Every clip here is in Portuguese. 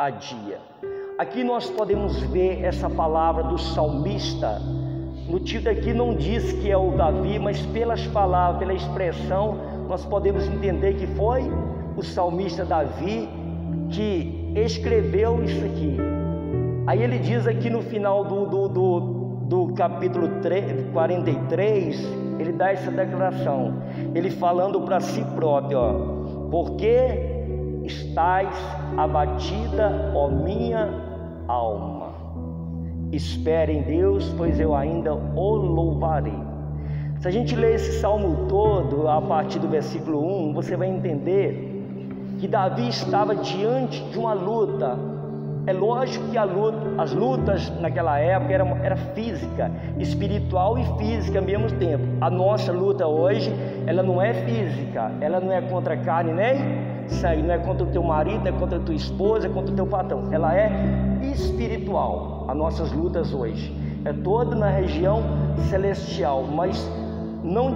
a dia. Aqui nós podemos ver essa palavra do salmista. No título aqui não diz que é o Davi, mas pelas palavras, pela expressão, nós podemos entender que foi o salmista Davi que escreveu isso aqui. Aí ele diz aqui no final do capítulo 43, ele dá essa declaração, ele falando para si próprio, ó: porque estás abatida, ó minha alma, espere em Deus, pois eu ainda o louvarei. Se a gente ler esse salmo todo, a partir do versículo 1, você vai entender que Davi estava diante de uma luta. É lógico que as lutas naquela época era física, espiritual e física ao mesmo tempo. A nossa luta hoje, ela não é física, ela não é contra a carne nem sangue, não é contra o teu marido, é contra a tua esposa, é contra o teu patrão. Ela é espiritual. As nossas lutas hoje é toda na região celestial, mas não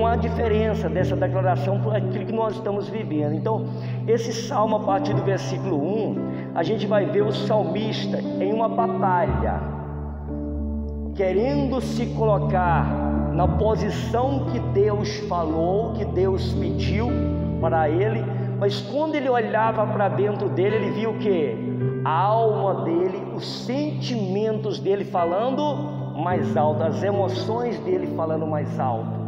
há diferença dessa declaração por aquilo que nós estamos vivendo. Então, esse salmo, a partir do versículo 1, a gente vai ver o salmista em uma batalha, querendo se colocar na posição que Deus falou, que Deus pediu para ele, mas quando ele olhava para dentro dele, ele viu que a alma dele, os sentimentos dele falando mais alto, as emoções dele falando mais alto,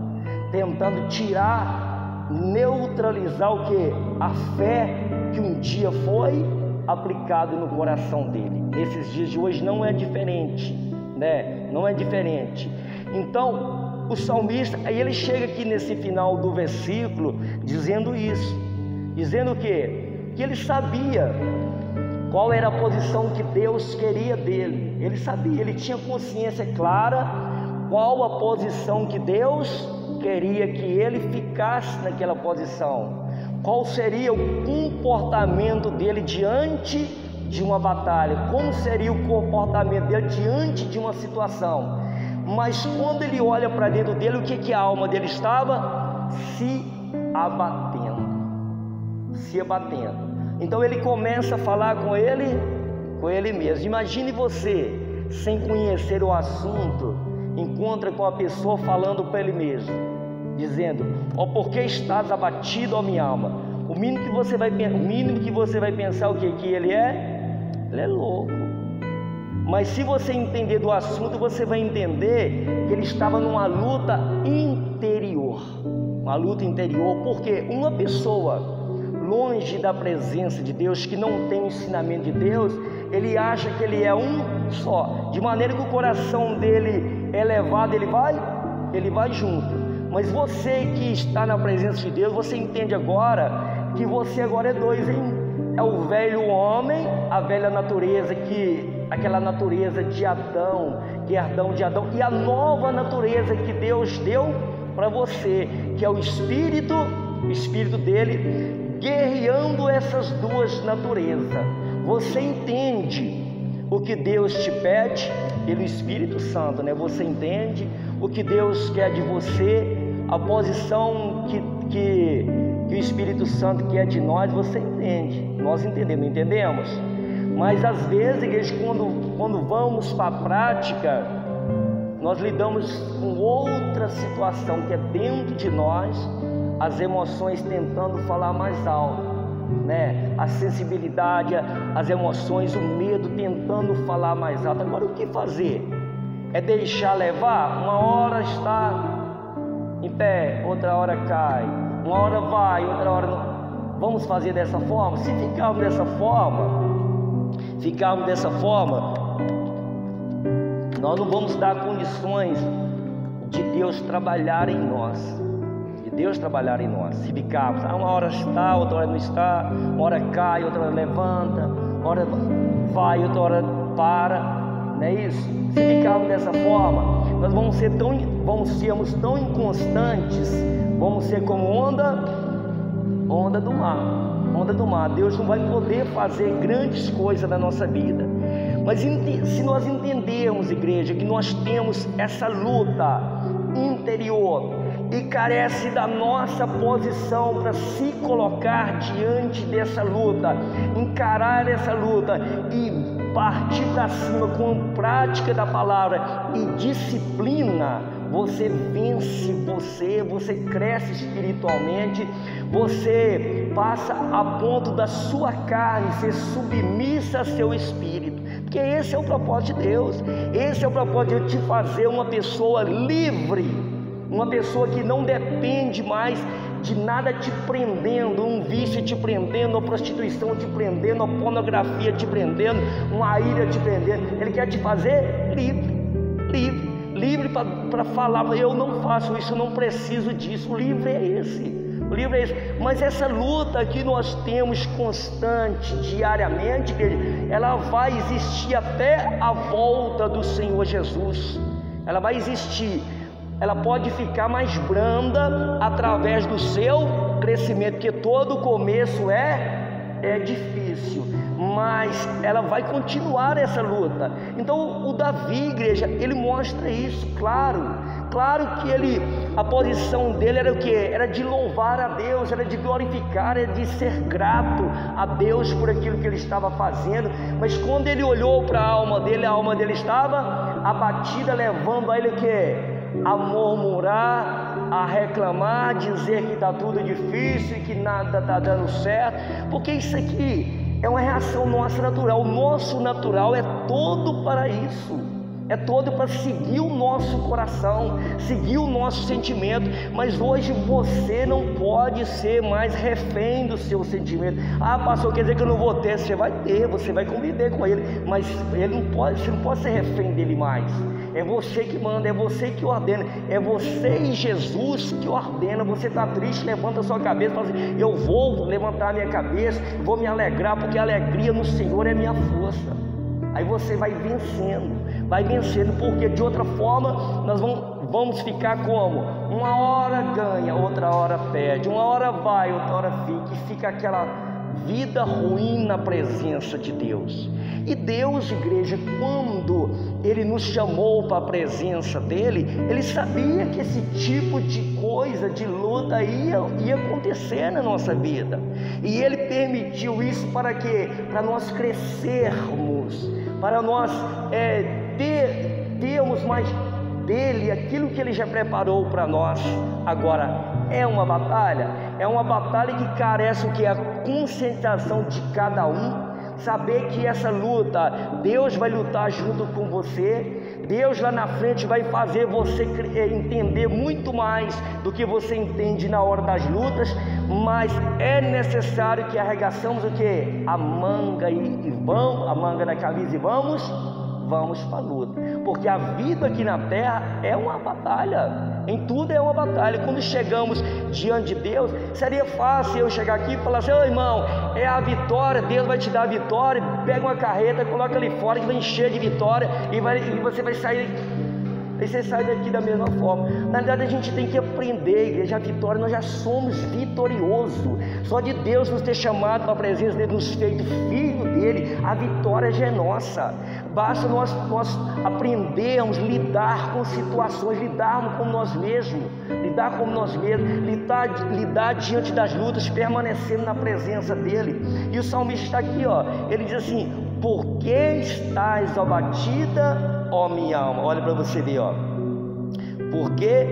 tentando tirar, neutralizar o que? A fé que um dia foi aplicado no coração dele. Nesses dias de hoje não é diferente, né? Não é diferente. Então, o salmista, aí ele chega aqui nesse final do versículo dizendo isso, dizendo o quê? Que ele sabia qual era a posição que Deus queria dele. Ele sabia, ele tinha consciência clara qual a posição que Deus queria que ele ficasse naquela posição. Qual seria o comportamento dele diante de uma batalha? Como seria o comportamento dele diante de uma situação? Mas quando ele olha para dentro dele, o que a alma dele estava? Se abatendo. Se abatendo. Então ele começa a falar com ele mesmo. Imagine você, sem conhecer o assunto, encontra com a pessoa falando para ele mesmo, dizendo: ó, por que estás abatido, ó minha alma? O mínimo que você vai pensar o que ele é? Ele é louco. Mas se você entender do assunto, você vai entender que ele estava numa luta interior. Uma luta interior, porque uma pessoa longe da presença de Deus, que não tem o ensinamento de Deus, ele acha que ele é um só, de maneira que o coração dele é elevado, ele vai junto. Mas você que está na presença de Deus, você entende agora que você agora é dois, hein? É o velho homem, a velha natureza, aquela natureza de Adão, que é herdão de Adão, e a nova natureza que Deus deu para você, que é o espírito dele, guerreando essas duas naturezas. Você entende o que Deus te pede pelo Espírito Santo, né? Você entende o que Deus quer de você, a posição que o Espírito Santo quer de nós, você entende. Nós entendemos, entendemos? Mas às vezes, igreja, quando vamos para a prática, nós lidamos com outra situação que é dentro de nós, as emoções tentando falar mais alto, né? A sensibilidade, as emoções, o medo tentando falar mais alto. Agora, o que fazer? É deixar levar? Uma hora está em pé, outra hora cai, uma hora vai, outra hora não. Vamos fazer dessa forma? Se ficarmos dessa forma, nós não vamos dar condições de Deus trabalhar em nós. Se ficarmos, uma hora está, outra hora não está, uma hora cai, outra hora levanta, uma hora vai, outra hora para, não é isso? Se ficarmos dessa forma, nós vamos sermos tão inconstantes, vamos ser como onda do mar. Deus não vai poder fazer grandes coisas na nossa vida. Mas se nós entendermos, igreja, que nós temos essa luta interior, e carece da nossa posição para se colocar diante dessa luta, encarar essa luta e partir para cima com prática da palavra e disciplina, você vence, você cresce espiritualmente, você passa a ponto da sua carne ser submissa a seu espírito, porque esse é o propósito de Deus, esse é o propósito de te fazer uma pessoa livre, uma pessoa que não depende mais de nada te prendendo, um vício te prendendo, uma prostituição te prendendo, uma pornografia te prendendo, uma ira te prendendo. Ele quer te fazer livre para falar, eu não faço isso, eu não preciso disso. O livre é esse. Mas essa luta que nós temos constante, diariamente, ela vai existir até a volta do Senhor Jesus. Ela vai existir. Ela pode ficar mais branda através do seu crescimento, porque todo começo é difícil, mas ela vai continuar essa luta. Então o Davi, igreja, ele mostra isso, claro que a posição dele era o quê? Era de louvar a Deus, era de glorificar, era de ser grato a Deus por aquilo que ele estava fazendo. Mas quando ele olhou para a alma dele estava abatida, levando a ele o quê? A murmurar, a reclamar, dizer que está tudo difícil e que nada está dando certo, porque isso aqui é uma reação nossa natural. O nosso natural é todo para isso, é todo para seguir o nosso coração, seguir o nosso sentimento. Mas hoje você não pode ser mais refém do seu sentimento. Ah, pastor, quer dizer que eu não vou ter? Você vai ter, você vai conviver com ele, mas você não pode ser refém dele mais. É você que manda, é você que ordena, é você e Jesus que ordena. Você está triste, levanta a sua cabeça e fala assim: eu vou levantar a minha cabeça, vou me alegrar, porque a alegria no Senhor é minha força. Aí você vai vencendo, porque de outra forma nós vamos ficar como? Uma hora ganha, outra hora perde, uma hora vai, outra hora fica, e fica aquela vida ruim na presença de Deus. E Deus, igreja, quando Ele nos chamou para a presença dEle, Ele sabia que esse tipo de coisa, de luta ia acontecer na nossa vida. E Ele permitiu isso para quê? Para nós crescermos, para nós termos mais dEle, aquilo que Ele já preparou para nós. Agora, é uma batalha que carece o que? A conscientização de cada um. Saber que essa luta, Deus vai lutar junto com você. Deus lá na frente vai fazer você entender muito mais do que você entende na hora das lutas. Mas é necessário que arregaçamos o que? A manga a manga da camisa e vamos para a luta, porque a vida aqui na terra é uma batalha, em tudo é uma batalha. Quando chegamos diante de Deus, seria fácil eu chegar aqui e falar assim: ô irmão, é a vitória, Deus vai te dar a vitória, pega uma carreta, coloca ali fora que vai encher de vitória e você vai sair. Aí você sai daqui da mesma forma. Na verdade, a gente tem que aprender, igreja, a vitória. Nós já somos vitoriosos. Só de Deus nos ter chamado para a presença dele, nos feito filho dele, a vitória já é nossa. Basta nós aprendermos a lidar com situações, lidarmos com nós mesmos, lidar diante das lutas, permanecendo na presença dele. E o salmista está aqui, ele diz assim: por que estás abatida, ó minha alma? Olha para você ver, por que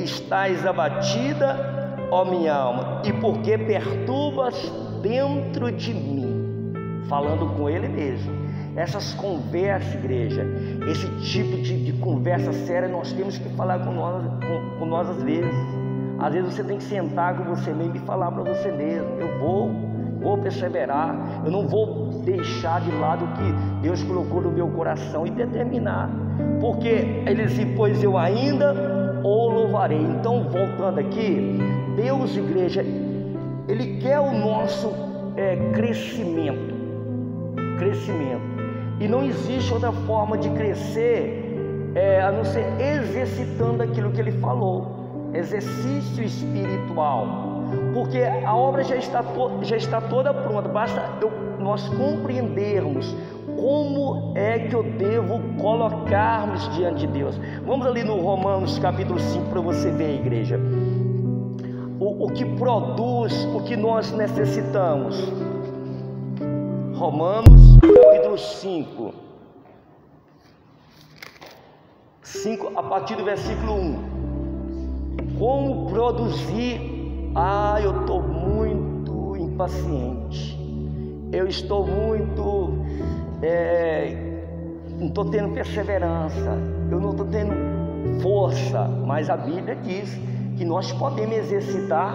estás abatida, ó minha alma, e por que perturbas dentro de mim? Falando com ele mesmo. Essas conversas, igreja, esse tipo de conversa séria, nós temos que falar com nós às vezes. Às vezes você tem que sentar com você mesmo e falar para você mesmo: eu vou perseverar, eu não vou deixar de lado o que Deus colocou no meu coração, e determinar, porque ele diz: pois eu ainda o louvarei. Então, voltando aqui, Deus, igreja, Ele quer o nosso crescimento, e não existe outra forma de crescer a não ser exercitando aquilo que Ele falou, exercício espiritual. porque a obra já está toda pronta, basta nós compreendermos como é que eu devo colocar-nos diante de Deus. Vamos ali no Romanos capítulo 5 para você ver, igreja, o que produz o que nós necessitamos. Romanos capítulo 5, a partir do versículo 1. Como produzir? Eu estou muito impaciente, eu estou muito, não estou tendo perseverança, eu não estou tendo força, mas a Bíblia diz que nós podemos exercitar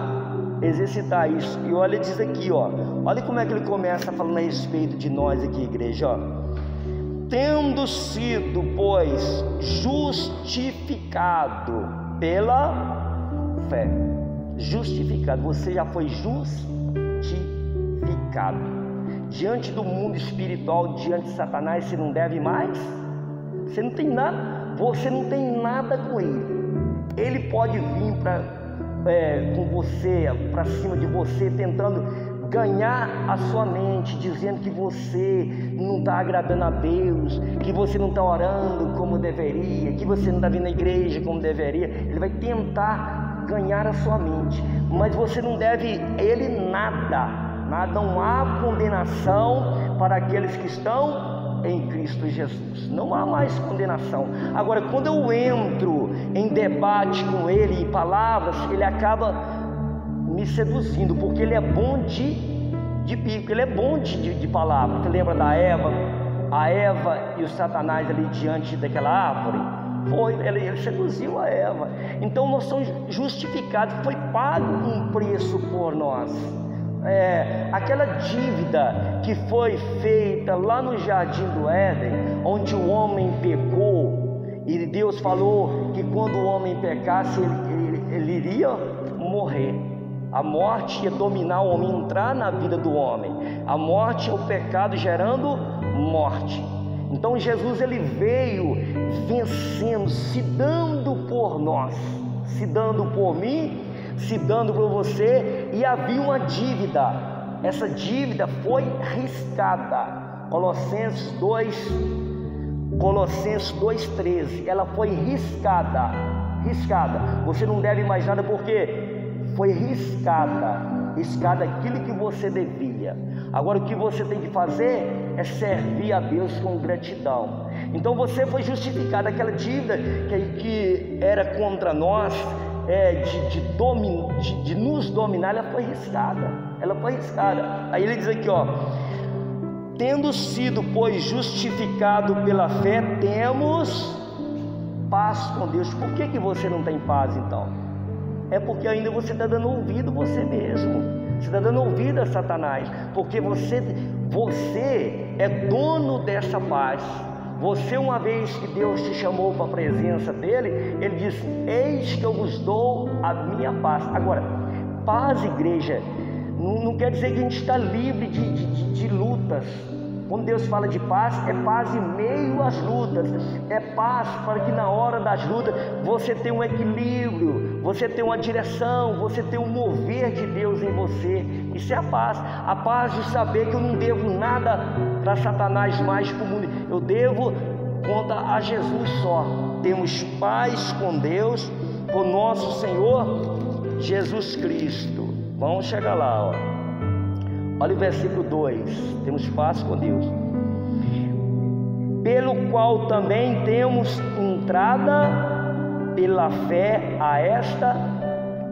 isso. E olha, diz aqui, olha como é que ele começa falando a respeito de nós aqui, igreja, tendo sido, pois, justificado pela fé. Justificado, você já foi justificado. Diante do mundo espiritual, diante de Satanás, você não deve mais, você não tem nada com ele. Ele pode vir com você, para cima de você, tentando ganhar a sua mente, dizendo que você não está agradando a Deus, que você não está orando como deveria, que você não está vindo à igreja como deveria. Ele vai tentar ganhar a sua mente, mas você não deve a ele nada. Não há condenação para aqueles que estão em Cristo Jesus. Não há mais condenação. Agora, quando eu entro em debate com ele, em palavras, ele acaba me seduzindo, porque ele é bom de bico, ele é bom de palavra. Você lembra da Eva? A Eva e o Satanás ali diante daquela árvore? Ele seduziu a Eva. Então nós somos justificados, foi pago um preço por nós. Aquela dívida que foi feita lá no Jardim do Éden, onde o homem pecou, e Deus falou que quando o homem pecasse, ele iria morrer. A morte ia dominar o homem, entrar na vida do homem. A morte é o pecado gerando morte. Então Jesus, ele veio vencendo, se dando por nós, se dando por mim, se dando por você. E havia uma dívida, essa dívida foi riscada. Colossenses 2:13, ela foi riscada. Você não deve mais nada, porque foi riscada aquilo que você devia. Agora o que você tem que fazer é servir a Deus com gratidão. Então você foi justificado. Aquela dívida que era contra nós, de nos dominar, ela foi riscada. Aí ele diz aqui, tendo sido, pois, justificado pela fé, temos paz com Deus. Por que você não tem paz, então? É porque ainda você está dando ouvido você mesmo. Você está dando ouvido a Satanás, porque você é dono dessa paz. Você, uma vez que Deus te chamou para a presença dele, ele disse: eis que eu vos dou a minha paz. Agora, paz, igreja, não quer dizer que a gente está livre de lutas. Quando Deus fala de paz, é paz em meio às lutas, é paz para que na hora das lutas você tenha um equilíbrio, você tenha uma direção, você tenha um mover de Deus em você. Isso é a paz de saber que eu não devo nada para Satanás mais, para o mundo, eu devo conta a Jesus só. Temos paz com Deus, por nosso Senhor Jesus Cristo. Vamos chegar lá, Olha o versículo 2, temos paz com Deus, pelo qual também temos entrada pela fé a esta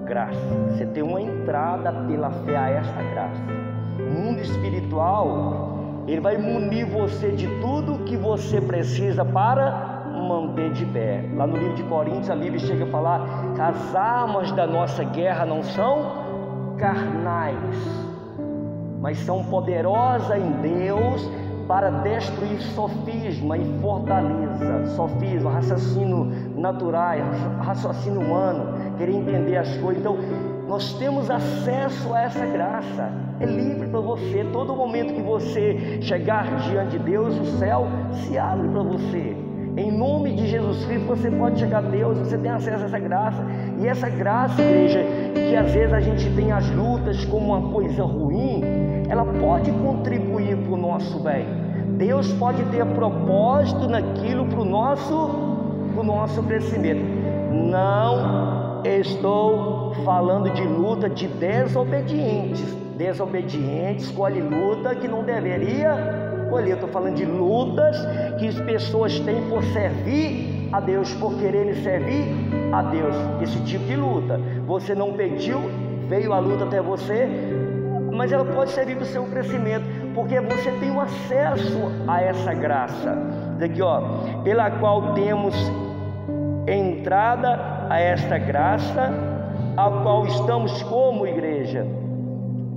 graça. Você tem uma entrada pela fé a esta graça. O mundo espiritual, ele vai munir você de tudo que você precisa para manter de pé. Lá no livro de Coríntios, a Bíblia chega a falar que as armas da nossa guerra não são carnais, mas são poderosas em Deus para destruir sofisma e fortaleza. Sofisma, raciocínio natural, raciocínio humano, querer entender as coisas. Então, nós temos acesso a essa graça. É livre para você. Todo momento que você chegar diante de Deus, o céu se abre para você. Em nome de Jesus Cristo você pode chegar a Deus, você tem acesso a essa graça. E essa graça, igreja, que às vezes a gente tem as lutas como uma coisa ruim, ela pode contribuir para o nosso bem. Deus pode ter propósito naquilo para o nosso crescimento. Não estou falando de luta de desobedientes. Desobedientes colhe luta que não deveria colher. Estou falando de lutas que as pessoas têm por servir a Deus, por quererem servir a Deus. Esse tipo de luta, você não pediu, veio a luta até você, mas ela pode servir para o seu crescimento, porque você tem um acesso a essa graça. Daqui, ó, pela qual temos entrada a esta graça, a qual estamos como igreja.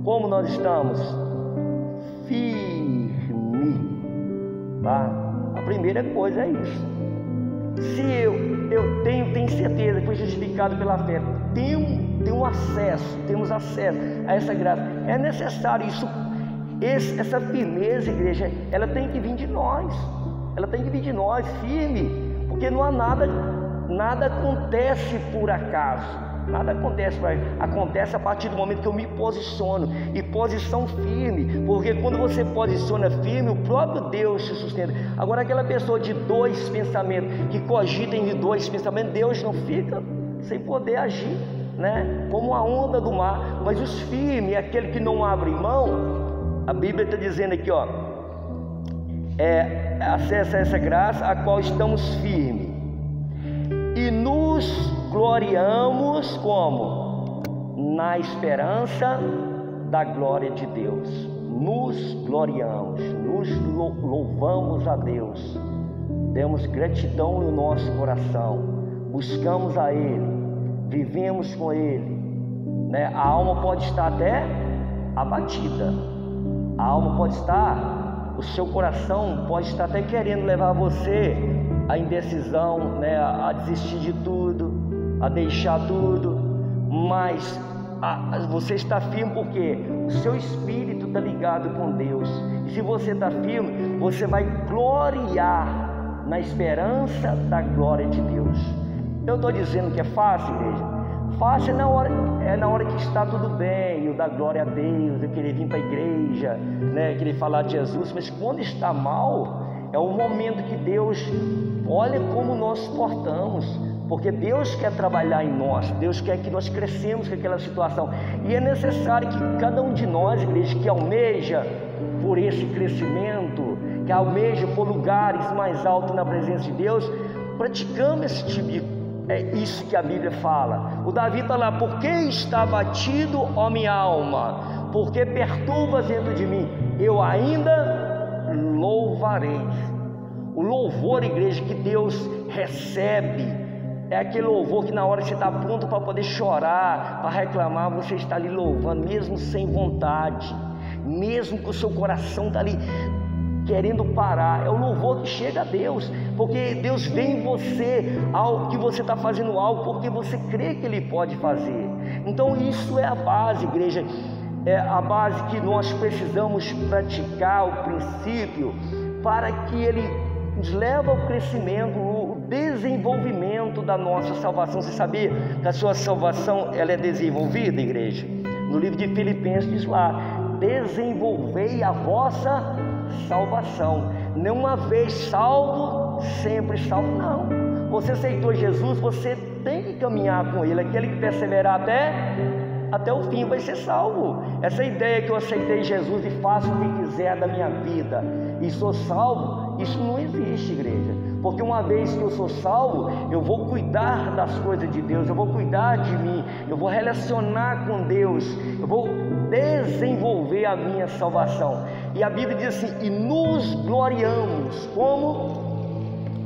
Como nós estamos? Firme. Tá? A primeira coisa é isso. Se eu tenho certeza que foi justificado pela fé, temos acesso a essa graça. É necessário isso. Essa firmeza, igreja, ela tem que vir de nós. Ela tem que vir de nós, firme, porque não há nada acontece por acaso. Nada acontece a partir do momento que eu me posiciono, e posição firme, porque quando você posiciona firme, o próprio Deus te sustenta. Agora, aquela pessoa de dois pensamentos, que cogitem de dois pensamentos, Deus não fica sem poder agir, né? Como a onda do mar. Mas os firmes, aquele que não abre mão, a Bíblia está dizendo aqui, ó, acessa essa graça, a qual estamos firmes, e nos gloriamos como? Na esperança da glória de Deus. Nos gloriamos, nos louvamos a Deus, temos gratidão no nosso coração, buscamos a Ele, vivemos com Ele, né? A alma pode estar até abatida, a alma pode estar, o seu coração pode estar até querendo levar você à indecisão, né? A desistir de tudo, a deixar tudo, mas você está firme porque o seu espírito está ligado com Deus. E se você está firme, você vai gloriar na esperança da glória de Deus. Eu estou dizendo que é fácil, igreja? Fácil é na hora que está tudo bem, eu dar glória a Deus, eu querer vir para a igreja, né? Querer falar de Jesus. Mas quando está mal, é o momento que Deus olha como nós portamos. Porque Deus quer trabalhar em nós, Deus quer que nós crescemos com aquela situação. E é necessário que cada um de nós, igreja, que almeja por esse crescimento, que almeja por lugares mais altos na presença de Deus, praticamos esse tipo de... É isso que a Bíblia fala. O Davi está lá: por que está abatido, ó minha alma? Por que perturbas dentro de mim? Eu ainda louvarei. O louvor, igreja, que Deus recebe, é aquele louvor que na hora que você está pronto para poder chorar, para reclamar, você está ali louvando, mesmo sem vontade, mesmo que o seu coração está ali querendo parar. É o louvor que chega a Deus, porque Deus vê em você algo, que você está fazendo algo porque você crê que Ele pode fazer. Então isso é a base, igreja, é a base que nós precisamos praticar, o princípio, para que Ele nos leve ao crescimento, o desenvolvimento da nossa salvação. Você sabia que a sua salvação ela é desenvolvida, igreja? No livro de Filipenses diz lá: desenvolvei a vossa salvação. Não uma vez salvo, sempre salvo. Não, você aceitou Jesus, você tem que caminhar com Ele. Aquele que perseverar até o fim vai ser salvo. Essa ideia que eu aceitei Jesus e faço o que quiser da minha vida e sou salvo, isso não existe, igreja. Porque uma vez que eu sou salvo, eu vou cuidar das coisas de Deus, eu vou cuidar de mim, eu vou relacionar com Deus, eu vou desenvolver a minha salvação. E a Bíblia diz assim: e nos gloriamos, como?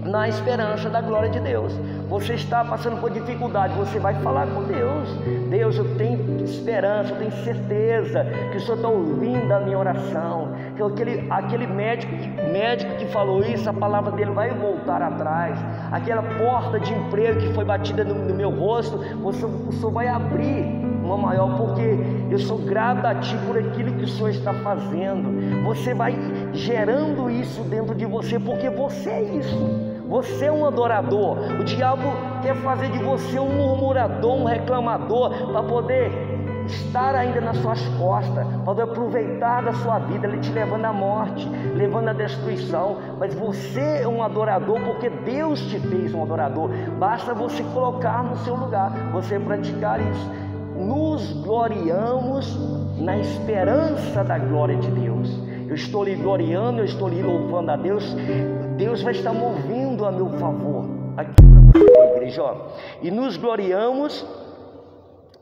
Na esperança da glória de Deus. Você está passando por dificuldade, você vai falar com Deus: Deus, eu tenho esperança, eu tenho certeza que o Senhor está ouvindo a minha oração, que aquele médico que falou isso, a palavra dele vai voltar atrás. Aquela porta de emprego que foi batida no meu rosto, o Senhor vai abrir uma maior, porque eu sou grato a Ti por aquilo que o Senhor está fazendo. Você vai gerando isso dentro de você, porque você é isso. Você é um adorador. O diabo quer fazer de você um murmurador, um reclamador, para poder estar ainda nas suas costas, para poder aproveitar da sua vida, ele te levando à morte, levando à destruição. Mas você é um adorador porque Deus te fez um adorador. Basta você colocar no seu lugar, você praticar isso. Nos gloriamos na esperança da glória de Deus. Eu estou lhe gloriando, eu estou lhe louvando a Deus. Deus vai estar movendo a meu favor aqui para você, igreja, ó. E nos gloriamos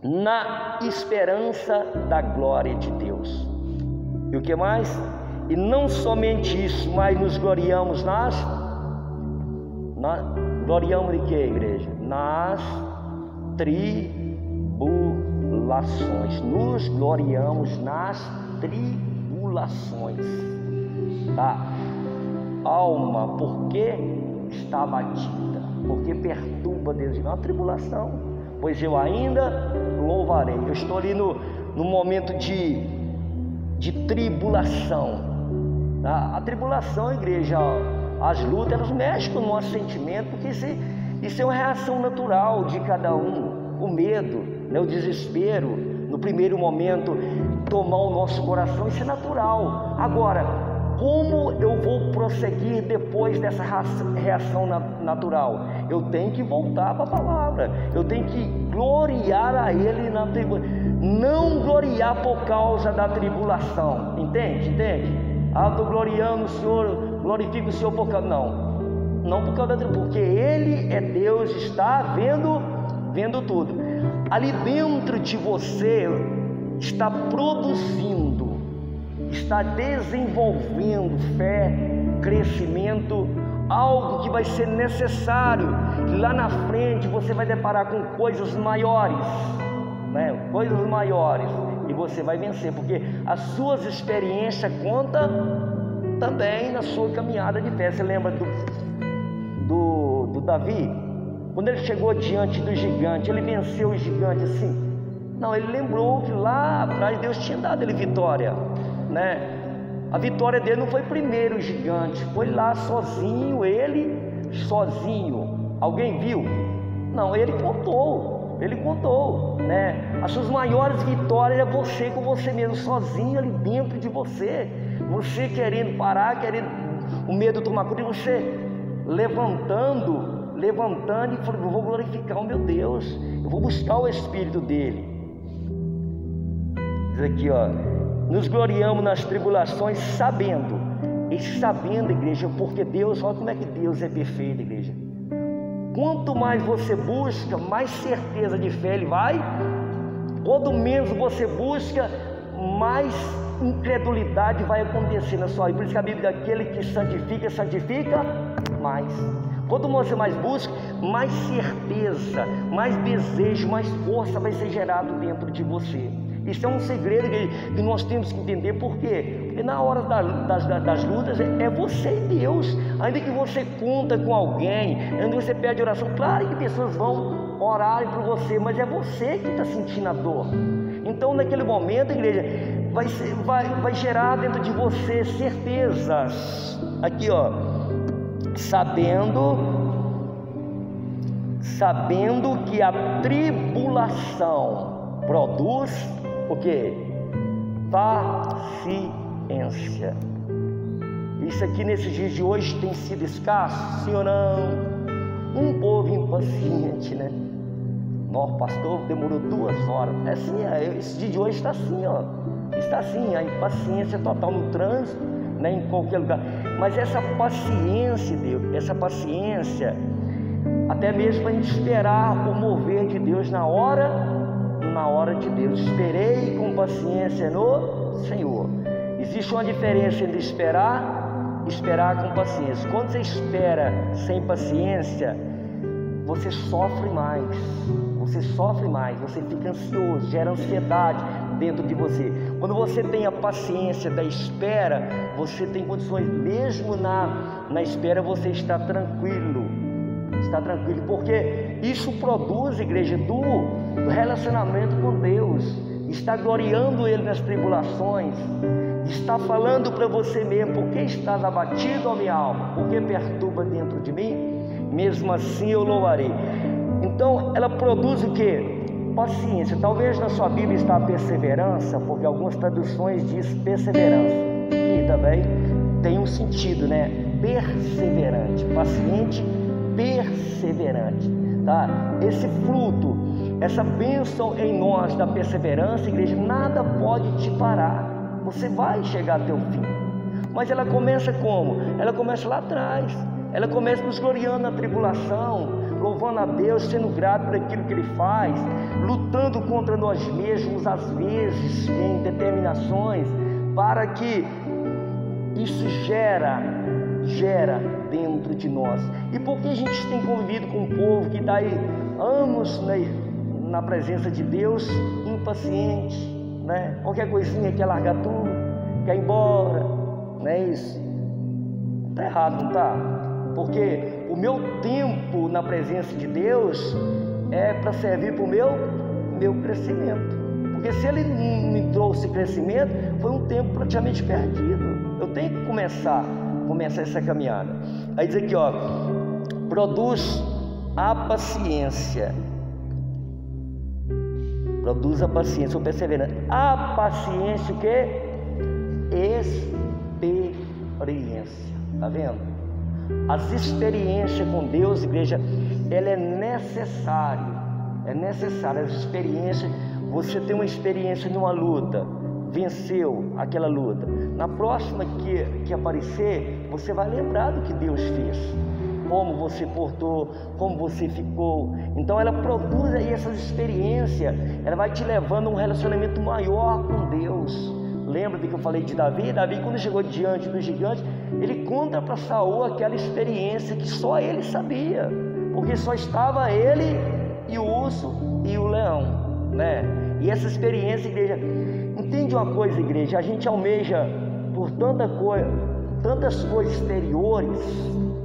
na esperança da glória de Deus. E o que mais? E não somente isso, mas nos gloriamos gloriamos de quê, igreja? Nas tribulações. Nos gloriamos nas tribulações. Tá? Alma, porque está abatida, porque perturba Deus. Não, a tribulação, pois eu ainda louvarei. Eu estou ali no momento de tribulação. A tribulação, igreja, as lutas, elas mexem com o nosso sentimento, porque isso é uma reação natural de cada um. O medo, né, o desespero, no primeiro momento, tomar o nosso coração, isso é natural. Agora, como eu vou prosseguir depois dessa reação natural? Eu tenho que voltar para a palavra, eu tenho que gloriar a Ele na tribulação, não gloriar por causa da tribulação, entende? Estou gloriando o Senhor, glorifico o Senhor por causa, não por causa da tribulação, porque Ele é Deus, está vendo tudo. Ali dentro de você está produzindo, está desenvolvendo fé, crescimento, algo que vai ser necessário. Lá na frente você vai deparar com coisas maiores, né? Coisas maiores, e você vai vencer, porque as suas experiências contam também na sua caminhada de fé. Você lembra do Davi? Quando ele chegou diante do gigante, ele venceu o gigante assim? Não, ele lembrou que lá atrás Deus tinha dado ele vitória, né? A vitória dele não foi primeiro o gigante, foi lá sozinho, ele sozinho. Alguém viu? Não, ele contou, né? As suas maiores vitórias é você com você mesmo, sozinho ali dentro de você. Você querendo parar, querendo o medo tomar conta, e você levantando e falando, eu vou glorificar o meu Deus, eu vou buscar o Espírito dele. Diz aqui, ó, nos gloriamos nas tribulações, sabendo, igreja, porque Deus, olha como é que Deus é perfeito, igreja. Quanto mais você busca, mais certeza de fé Ele vai. Quanto menos você busca, mais incredulidade vai acontecer na sua vida. Por isso que a Bíblia diz, aquele que santifica mais. Quanto você mais busca, mais certeza, mais desejo, mais força vai ser gerado dentro de você. Isso é um segredo que nós temos que entender. Por quê? Porque na hora das lutas é você e Deus. Ainda que você conta com alguém, ainda que você pede oração, claro que pessoas vão orar por você, mas é você que está sentindo a dor. Então naquele momento, igreja, vai gerar dentro de você certezas. Aqui, ó, sabendo que a tribulação produz o quê? Paciência. Isso aqui nesses dias de hoje tem sido escasso, sim ou não? Um povo impaciente, né? Nosso pastor demorou 2 horas. É assim, esse dia de hoje está assim, ó. Está assim, a impaciência total no trânsito, né? Em qualquer lugar. Mas essa paciência, Deus, essa paciência, até mesmo a gente esperar o mover de Deus na hora de Deus. Esperei com paciência no Senhor. Existe uma diferença entre esperar e esperar com paciência. Quando você espera sem paciência, você sofre mais, você fica ansioso, gera ansiedade dentro de você. Quando você tem a paciência da espera, você tem condições, mesmo na espera, você está tranquilo, porque isso produz, igreja, do relacionamento com Deus. está gloriando Ele nas tribulações, está falando para você mesmo: por que estás abatido, ó minha alma? Por que perturba dentro de mim? Mesmo assim eu louvarei. Então ela produz o que? Paciência. Talvez na sua Bíblia está perseverança, porque algumas traduções diz perseverança, que também tem um sentido, né? Perseverante, paciente, perseverante, tá? Esse fruto, essa bênção em nós da perseverança, igreja, nada pode te parar. Você vai chegar até o fim. Mas ela começa como? Ela começa lá atrás. Ela começa nos gloriando na tribulação, louvando a Deus, sendo grato por aquilo que Ele faz, lutando contra nós mesmos, às vezes, em determinações, para que isso gera dentro de nós. E porque a gente tem convivido com um povo que está aí anos, né, na presença de Deus, impaciente, né? Qualquer coisinha quer largar tudo, quer ir embora, não é isso? Está errado, não está? Porque o meu tempo na presença de Deus é para servir para o meu crescimento. Porque se Ele não me trouxe crescimento, foi um tempo praticamente perdido. Eu tenho que começar essa caminhada. Aí diz aqui, ó, produz a paciência. Produz a paciência, ou perseverança. A paciência, o que? Experiência. Tá vendo? As experiências com Deus, igreja, ela é necessária. É necessária as experiências. Você tem uma experiência numa luta, venceu aquela luta. Na próxima que aparecer, você vai lembrar do que Deus fez, como você portou, como você ficou. Então ela produz aí essas experiências, ela vai te levando a um relacionamento maior com Deus. Lembra do que eu falei de Davi? Davi, quando chegou diante do gigante, ele conta para Saul aquela experiência que só ele sabia, porque só estava ele e o urso e o leão, né? E essa experiência, igreja, entende uma coisa, igreja? A gente almeja por tantas coisas exteriores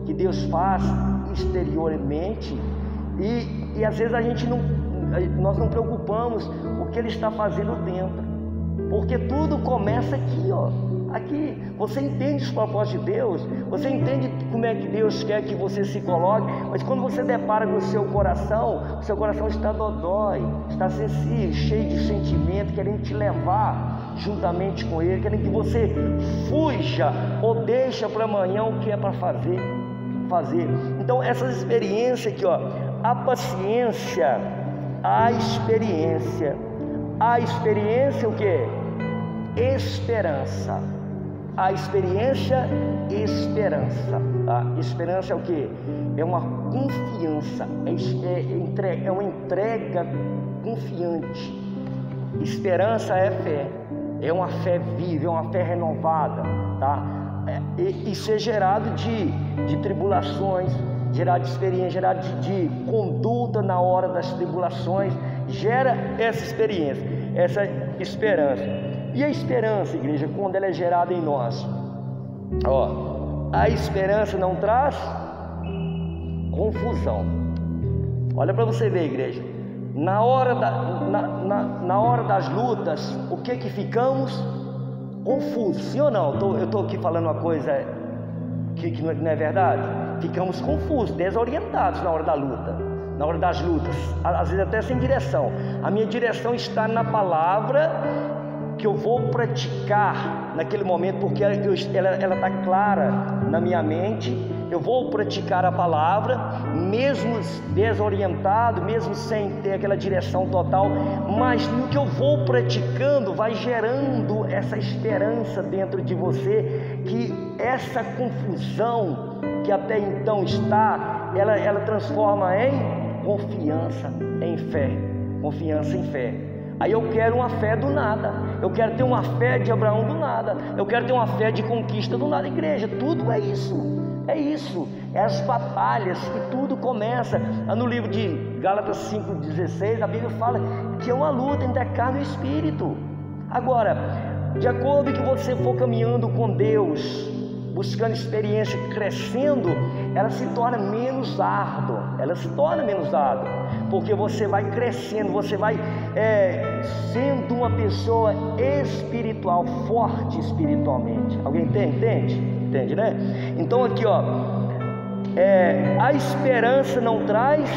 que Deus faz exteriormente, e às vezes nós não preocupamos o que Ele está fazendo dentro. Porque tudo começa aqui, ó. Aqui, você entende os propósitos de Deus, você entende como é que Deus quer que você se coloque, mas quando você depara com o seu coração está dodói, está sensível, cheio de sentimento, querendo te levar juntamente com Ele, querendo que você fuja ou deixa para amanhã o que é para fazer. Então, essas experiências aqui, ó, a paciência, a experiência o que? Esperança. A experiência, esperança. Tá? Esperança é o que? É uma confiança, é uma entrega confiante. Esperança é fé, é uma fé viva, é uma fé renovada, tá? Isso é gerado de tribulações, gerado de experiência, gerado de conduta na hora das tribulações, gera essa experiência, essa esperança. E a esperança, igreja, quando ela é gerada em nós, ó, a esperança não traz confusão. Olha para você ver, igreja, na hora das lutas, o que ficamos? Confusos, sim ou não? Eu estou aqui falando uma coisa que não é verdade? Ficamos confusos, desorientados na hora da luta, na hora das lutas, às vezes até sem direção. A minha direção está na palavra que eu vou praticar naquele momento, porque ela está clara na minha mente. Eu vou praticar a palavra, mesmo desorientado, mesmo sem ter aquela direção total, mas no que eu vou praticando vai gerando essa esperança dentro de você, que essa confusão que até então está, ela transforma em confiança, em fé, confiança em fé. Aí eu quero uma fé do nada, eu quero ter uma fé de Abraão do nada, eu quero ter uma fé de conquista do nada. Igreja, tudo é isso, é as batalhas que tudo começa. No livro de Gálatas 5,16, a Bíblia fala que é uma luta entre a carne e o espírito. Agora, de acordo com que você for caminhando com Deus, buscando experiência, crescendo, ela se torna menos árdua, porque você vai crescendo, você vai sendo uma pessoa espiritual, forte espiritualmente. Alguém entende? Entende, né? Então aqui, ó, a esperança não traz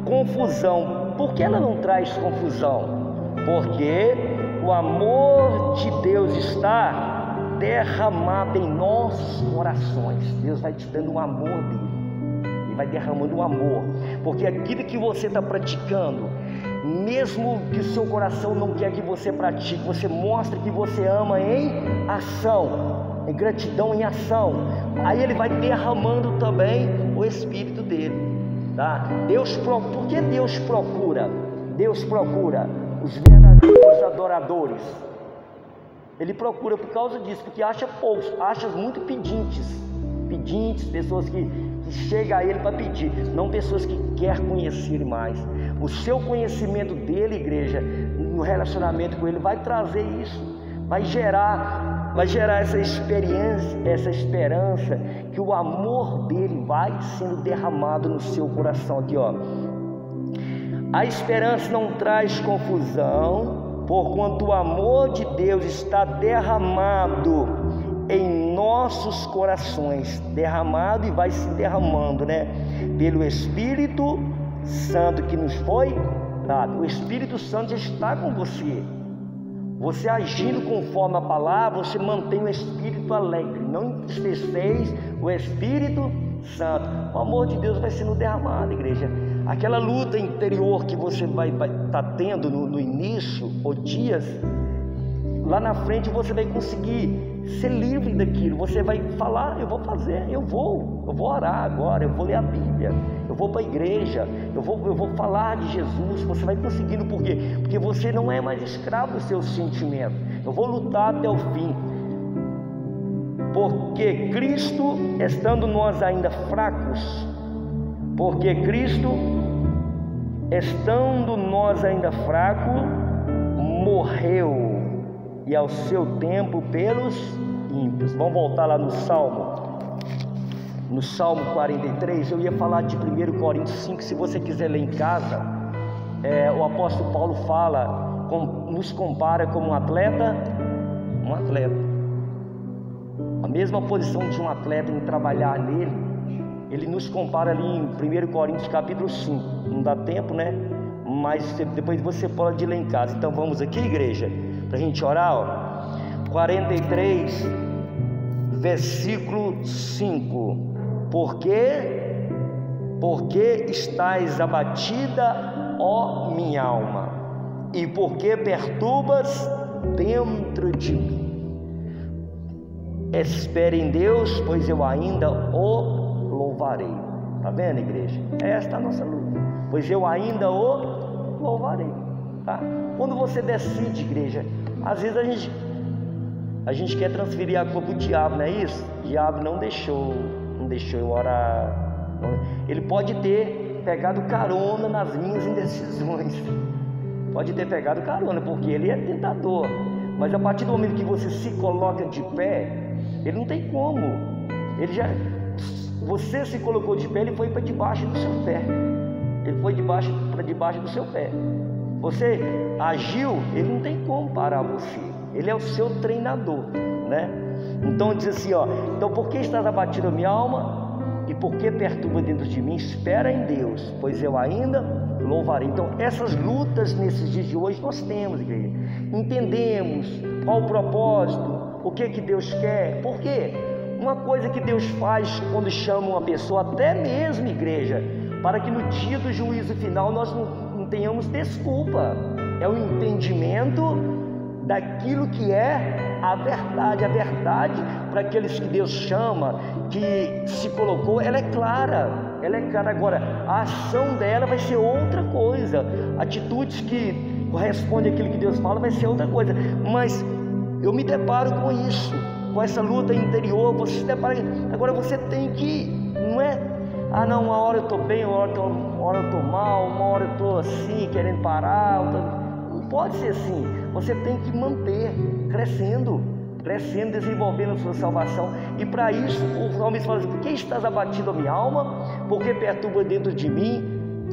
confusão. Por que ela não traz confusão? Porque o amor de Deus está derramado em nossos corações. Deus vai te dando o amor dele, Ele vai derramando o amor, porque aquilo que você está praticando, mesmo que o seu coração não quer que você pratique, você mostra que você ama em ação, em gratidão em ação. Aí Ele vai derramando também o Espírito dele, tá? Por que Deus procura? Deus procura os verdadeiros adoradores. Ele procura por causa disso, porque acha poucos, acha muito pedintes, pessoas que chegam a Ele para pedir, não pessoas que querem conhecer mais. O seu conhecimento dele, igreja, no relacionamento com Ele, vai trazer isso, vai gerar essa experiência, essa esperança, que o amor dele vai sendo derramado no seu coração. Aqui, ó, a esperança não traz confusão, porquanto o amor de Deus está derramado em nossos corações, derramado e vai se derramando, né? Pelo Espírito Santo que nos foi dado. O Espírito Santo já está com você. Você agindo conforme a palavra, você mantém o Espírito alegre. Não entristeceis o Espírito Santo. O amor de Deus vai sendo derramado, igreja. Aquela luta interior que você vai estar tendo no início, ou dias, lá na frente você vai conseguir ser livre daquilo. Você vai falar: eu vou fazer, eu vou orar agora, eu vou ler a Bíblia, eu vou para a igreja, eu vou falar de Jesus. Você vai conseguindo, por quê? Porque você não é mais escravo dos seus sentimentos. Eu vou lutar até o fim, porque Cristo, estando nós ainda fracos, morreu, e ao seu tempo pelos ímpios. Vamos voltar lá no Salmo 43. Eu ia falar de 1 Coríntios 5, se você quiser ler em casa. O apóstolo Paulo fala, nos compara como um atleta, a mesma posição de um atleta em trabalhar nele. Ele nos compara ali em 1 Coríntios capítulo 5, não dá tempo, né? Mas depois você pode ler em casa. Então vamos aqui, igreja, para a gente orar, ó. 43, versículo 5. Porque estás abatida, ó minha alma, e porque perturbas dentro de mim? Espere em Deus, pois eu ainda o louvarei. Tá vendo, igreja? Esta é a nossa luta. Pois eu ainda o louvarei, tá? Quando você decide, igreja, às vezes a gente quer transferir a culpa para o diabo, não é isso? O diabo não deixou eu orar. Ele pode ter pegado carona nas minhas indecisões, pode ter pegado carona, porque ele é tentador. Mas a partir do momento que você se coloca de pé, ele não tem como. Você se colocou de pé, ele foi para debaixo do seu pé. Ele foi para debaixo do seu pé. Você agiu, ele não tem como parar você. Ele é o seu treinador, né? Então diz assim, ó: então por que estás abatido, minha alma? E por que perturba dentro de mim? Espera em Deus, pois eu ainda louvarei. Então essas lutas nesses dias de hoje nós temos, igreja. Entendemos qual o propósito, o que Deus quer. Por quê? Uma coisa que Deus faz quando chama uma pessoa, até mesmo, igreja, para que no dia do juízo final nós não tenhamos desculpa. É o entendimento daquilo que é a verdade. A verdade, para aqueles que Deus chama, que se colocou, ela é clara. Agora, a ação dela vai ser outra coisa. Atitudes que correspondem àquilo que Deus fala vai ser outra coisa. Mas eu me deparo com isso, com essa luta interior. Você se depara. Agora você tem que, não é: ah não, uma hora eu estou bem, uma hora eu estou mal, uma hora eu estou assim, querendo parar. Não pode ser assim. Você tem que manter crescendo, desenvolvendo a sua salvação. E para isso o salmista fala assim: por que estás abatido, a minha alma? Porque perturba dentro de mim?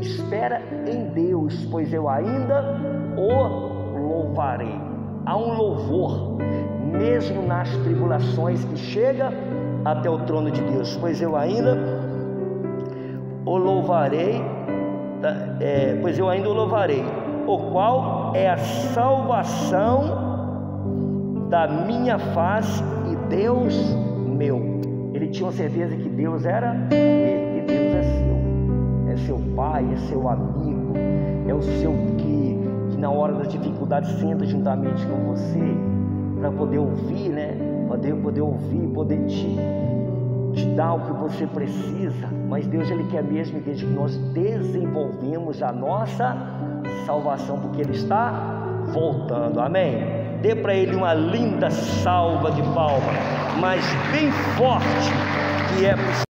espera em Deus, pois eu ainda o louvarei. Há um louvor, mesmo nas tribulações, que chega até o trono de Deus, pois eu ainda o louvarei, o qual é a salvação da minha face e Deus meu. Ele tinha uma certeza que Deus era ele, que Deus é seu pai, é seu amigo, é o seu que na hora das dificuldades senta juntamente com você para poder ouvir, né? Poder ouvir, poder te dar o que você precisa. Mas Deus, Ele quer mesmo desde que nós desenvolvemos a nossa salvação, porque Ele está voltando, amém? Dê para Ele uma linda salva de palmas, mas bem forte, que é possível.